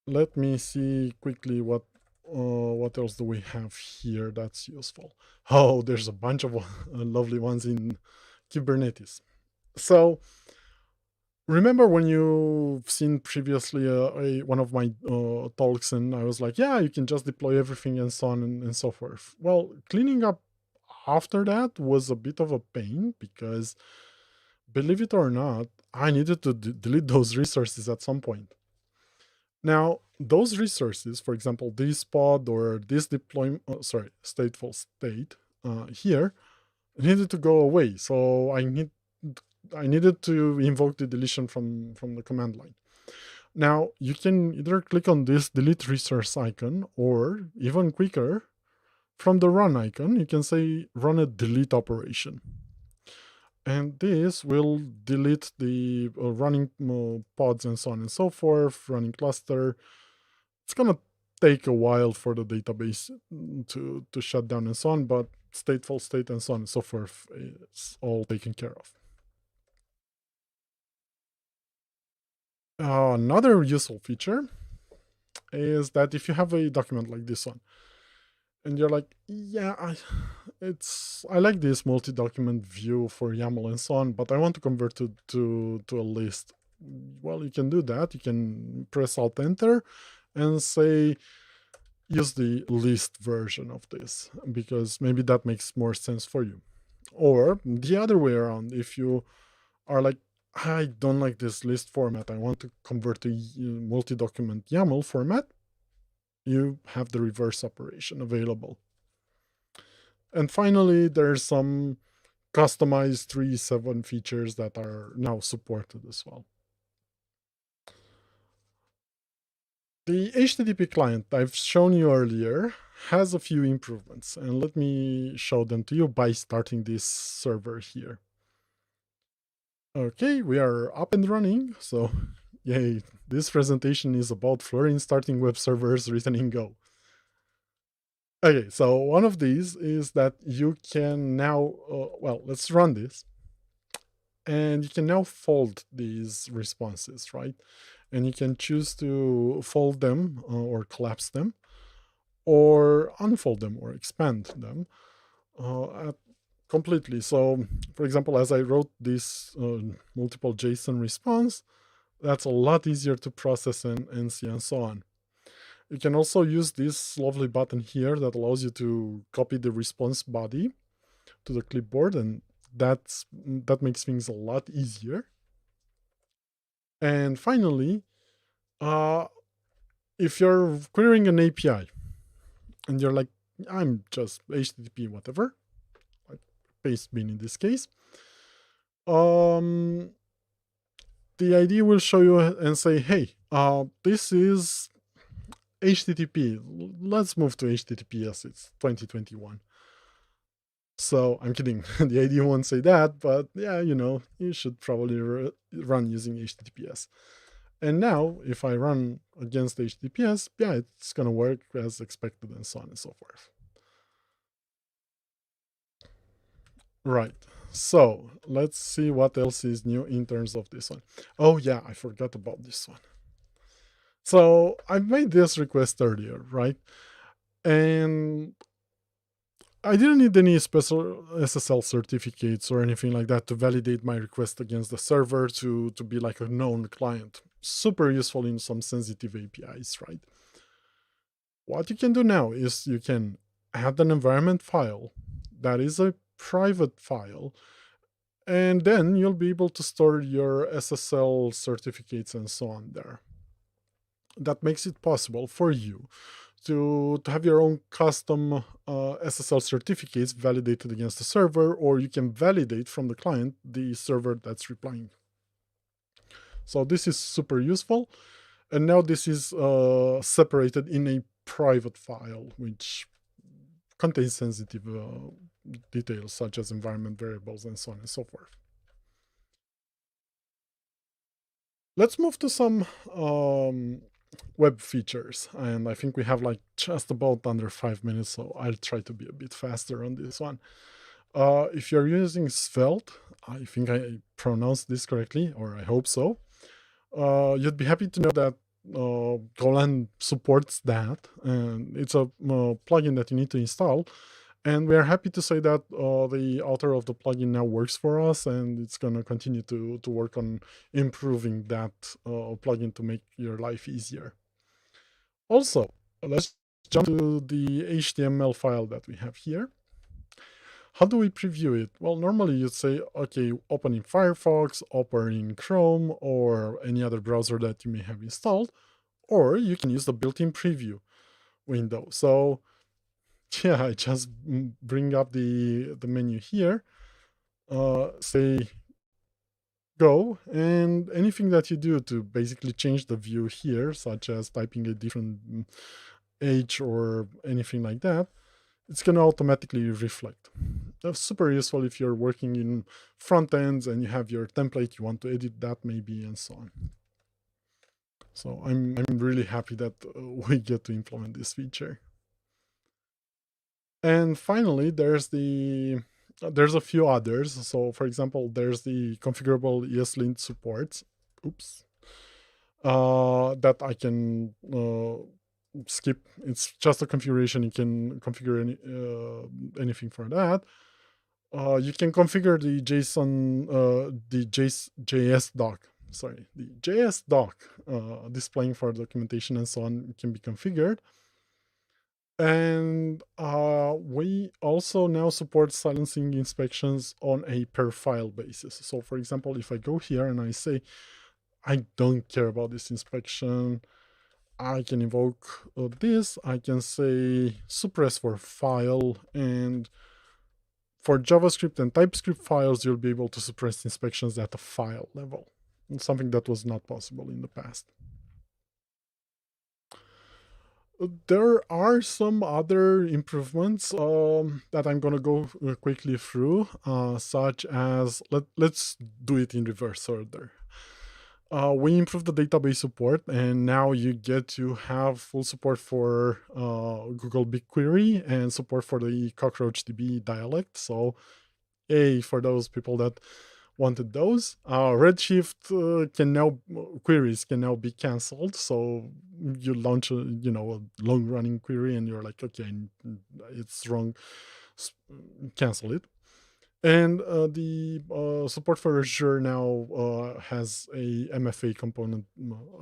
S1: Let me see quickly what else do we have here that's useful. Oh, there's a bunch of lovely ones in Kubernetes. So remember when you've seen previously one of my talks, and I was like, yeah, you can just deploy everything and so on and so forth. Well, cleaning up after that was a bit of a pain because, believe it or not, I needed to delete those resources at some point. Now, those resources, for example, this pod or this deployment, stateful state here, needed to go away. So I needed to invoke the deletion from the command line. Now, you can either click on this delete resource icon, or even quicker, from the run icon, you can say run a delete operation. And this will delete the running pods and so on and so forth, running cluster. It's going to take a while for the database to shut down and so on, but stateful state and so on and so forth is all taken care of. Another useful feature is that if you have a document like this one, and you're like, yeah, I like this multi-document view for YAML and so on, but I want to convert to a list. Well, you can do that. You can press Alt Enter and say, use the list version of this, because maybe that makes more sense for you. Or the other way around, if you are like, I don't like this list format, I want to convert to multi-document YAML format, you have the reverse operation available. And finally, there's some customized 3.7 features that are now supported as well. The HTTP client I've shown you earlier has a few improvements, and let me show them to you by starting this server here. Okay, we are up and running, so yay, this presentation is about Florin starting web servers written in Go. Okay, so one of these is that you can now, well, let's run this. And you can now fold these responses, right? And you can choose to fold them or collapse them, or unfold them or expand them completely. So, for example, as I wrote this multiple JSON response, that's a lot easier to process and see and so on. You can also use this lovely button here that allows you to copy the response body to the clipboard, and that makes things a lot easier. And finally, if you're querying an API and you're like, I'm just HTTP whatever, like paste bin in this case, the IDE will show you and say, hey, this is HTTP. Let's move to HTTPS. It's 2021. So I'm kidding. The IDE won't say that, but yeah, you should probably run using HTTPS. And now, if I run against HTTPS, yeah, it's going to work as expected and so on and so forth. Right. So let's see what else is new in terms of this one. Oh yeah, I forgot about this one. So I made this request earlier, right? And I didn't need any special SSL certificates or anything like that to validate my request against the server to be like a known client. Super useful in some sensitive APIs, right? What you can do now is you can add an environment file that is a private file, And then you'll be able to store your SSL certificates and so on there. That makes it possible for you to have your own custom SSL certificates validated against the server, or you can validate from the client the server that's replying. So this is super useful. And now this is separated in a private file, which contains sensitive details such as environment variables and so on and so forth. Let's move to some web features. And I think we have like just about under 5 minutes, so I'll try to be a bit faster on this one. If you're using Svelte, I think I pronounced this correctly, or I hope so. You'd be happy to know that GoLand supports that, and it's a plugin that you need to install. And we are happy to say that the author of the plugin now works for us, and it's going to continue to work on improving that plugin to make your life easier. Also, let's jump to the HTML file that we have here. How do we preview it? Well, normally you'd say, okay, open in Firefox, open in Chrome, or any other browser that you may have installed, or you can use the built-in preview window. So yeah, I just bring up the menu here, say go, and anything that you do to basically change the view here, such as typing a different H or anything like that, it's going to automatically reflect. That's super useful if you're working in front ends and you have your template, you want to edit that maybe, and so on. So I'm really happy that we get to implement this feature. And finally, there's a few others. So for example, there's the configurable ESLint supports. Oops. That I can skip. It's just a configuration. You can configure anything for that. You can configure the JS doc. Sorry, the JS doc displaying for documentation and so on can be configured. And we also now support silencing inspections on a per file basis. So for example, if I go here and I say, I don't care about this inspection, I can invoke this. I can say suppress for file, and for JavaScript and TypeScript files, you'll be able to suppress inspections at a file level, something that was not possible in the past. There are some other improvements that I'm going to go quickly through, such as, let's do it in reverse order. We improved the database support, and now you get to have full support for Google BigQuery and support for the CockroachDB dialect. So, for those people that wanted those. Redshift queries can now be canceled. So you launch a long-running query, and you're like, okay, it's wrong, cancel it. And the support for Azure now has a MFA component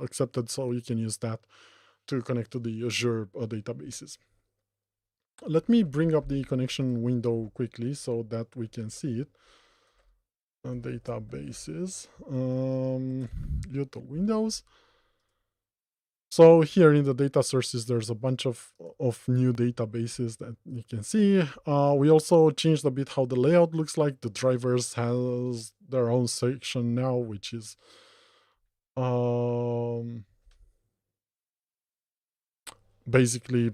S1: accepted, so you can use that to connect to the Azure databases. Let me bring up the connection window quickly so that we can see it. On databases, util Windows. So here in the data sources, there's a bunch of new databases that you can see. We also changed a bit how the layout looks like. The drivers has their own section now, which is basically,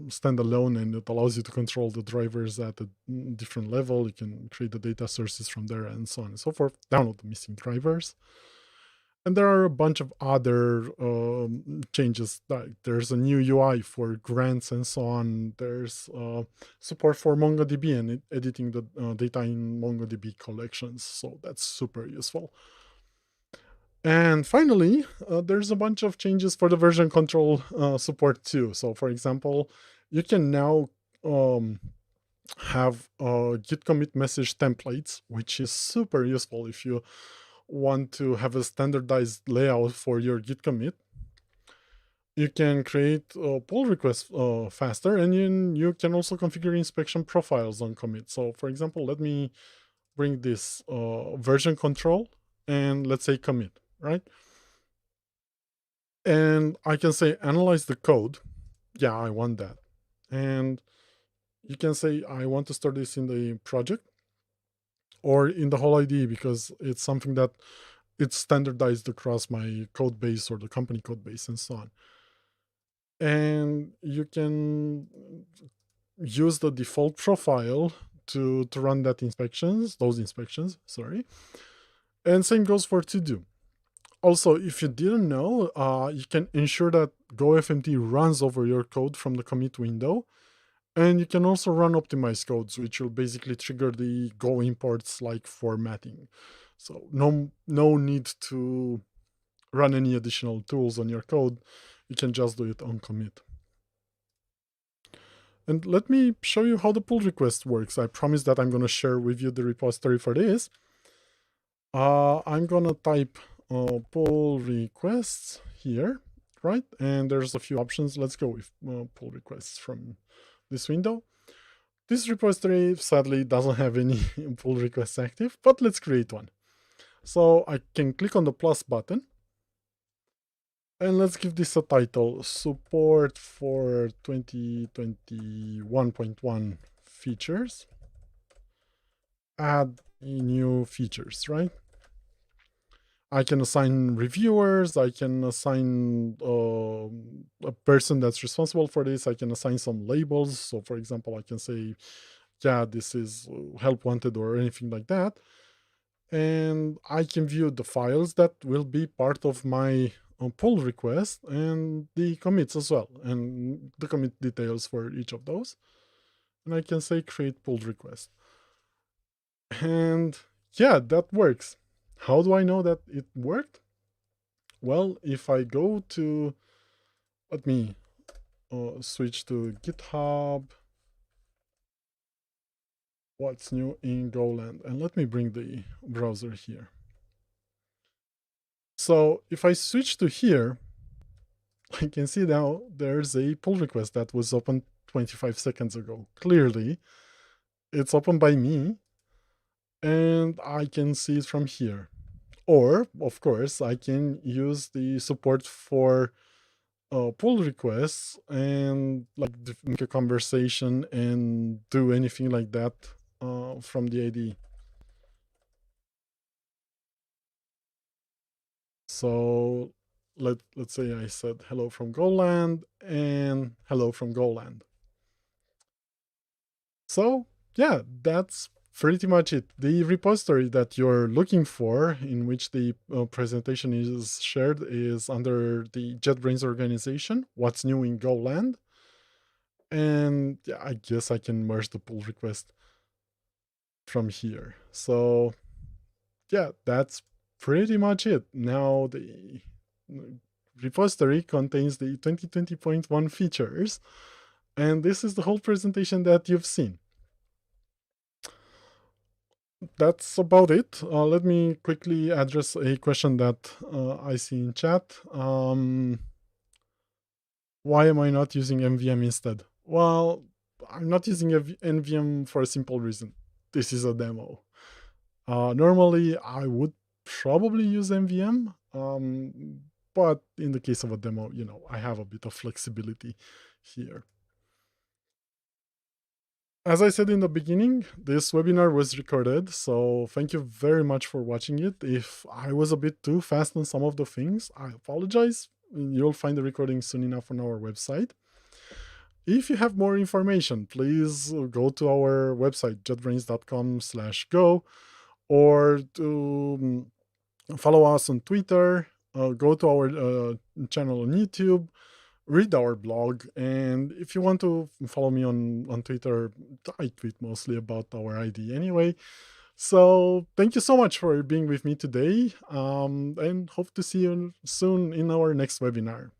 S1: standalone, and it allows you to control the drivers at a different level. You can create the data sources from there and so on and so forth. Download the missing drivers. And there are a bunch of other changes. Like there's a new UI for grants and so on. There's support for MongoDB and editing the data in MongoDB collections. So that's super useful. And finally, there's a bunch of changes for the version control support too. So for example, you can now have git commit message templates, which is super useful if you want to have a standardized layout for your git commit. You can create pull requests faster, and you can also configure inspection profiles on commit. So for example, let me bring this version control and let's say commit, right? And I can say analyze the code. Yeah, I want that. And you can say I want to store this in the project or in the whole IDE because it's something that it's standardized across my code base or the company code base and so on. And you can use the default profile to run those inspections, sorry. And same goes for to do. Also, if you didn't know, you can ensure that GoFMT runs over your code from the commit window. And you can also run optimized codes, which will basically trigger the goimports like formatting. So no need to run any additional tools on your code. You can just do it on commit. And let me show you how the pull request works. I promise that I'm going to share with you the repository for this. I'm going to type pull requests here, right? And there's a few options. Let's go with pull requests from this window. This repository sadly doesn't have any pull requests active, but let's create one. So I can click on the plus button. And let's give this a title, support for 2021.1 features. Add new features, right? I can assign reviewers, I can assign a person that's responsible for this, I can assign some labels. So for example, I can say, yeah, this is help wanted or anything like that. And I can view the files that will be part of my pull request and the commits as well, and the commit details for each of those. And I can say create pull request. And yeah, that works. How do I know that it worked? Well, if I go to, let me switch to GitHub, what's new in GoLand, and let me bring the browser here. So if I switch to here, I can see now there's a pull request that was opened 25 seconds ago. Clearly, it's opened by me, and I can see it from here. Or, of course, I can use the support for pull requests and like make a conversation and do anything like that from the IDE. So let's say I said hello from GoLand and hello from GoLand. So yeah, that's pretty much it. The repository that you're looking for, in which the presentation is shared, is under the JetBrains organization, What's New in GoLand. And yeah, I guess I can merge the pull request from here. So yeah, that's pretty much it. Now the repository contains the 2020.1 features, and this is the whole presentation that you've seen. That's about it. Let me quickly address a question that I see in chat. Why am I not using MVM instead? Well, I'm not using NVM for a simple reason. This is a demo. Normally, I would probably use MVM, but in the case of a demo, I have a bit of flexibility here. As I said in the beginning, this webinar was recorded, so thank you very much for watching it. If I was a bit too fast on some of the things, I apologize. You'll find the recording soon enough on our website. If you have more information, please go to our website, jetbrains.com/go, or to follow us on Twitter, go to our channel on YouTube, read our blog, and if you want to follow me on Twitter, I tweet mostly about our ID anyway. So thank you so much for being with me today, and hope to see you soon in our next webinar.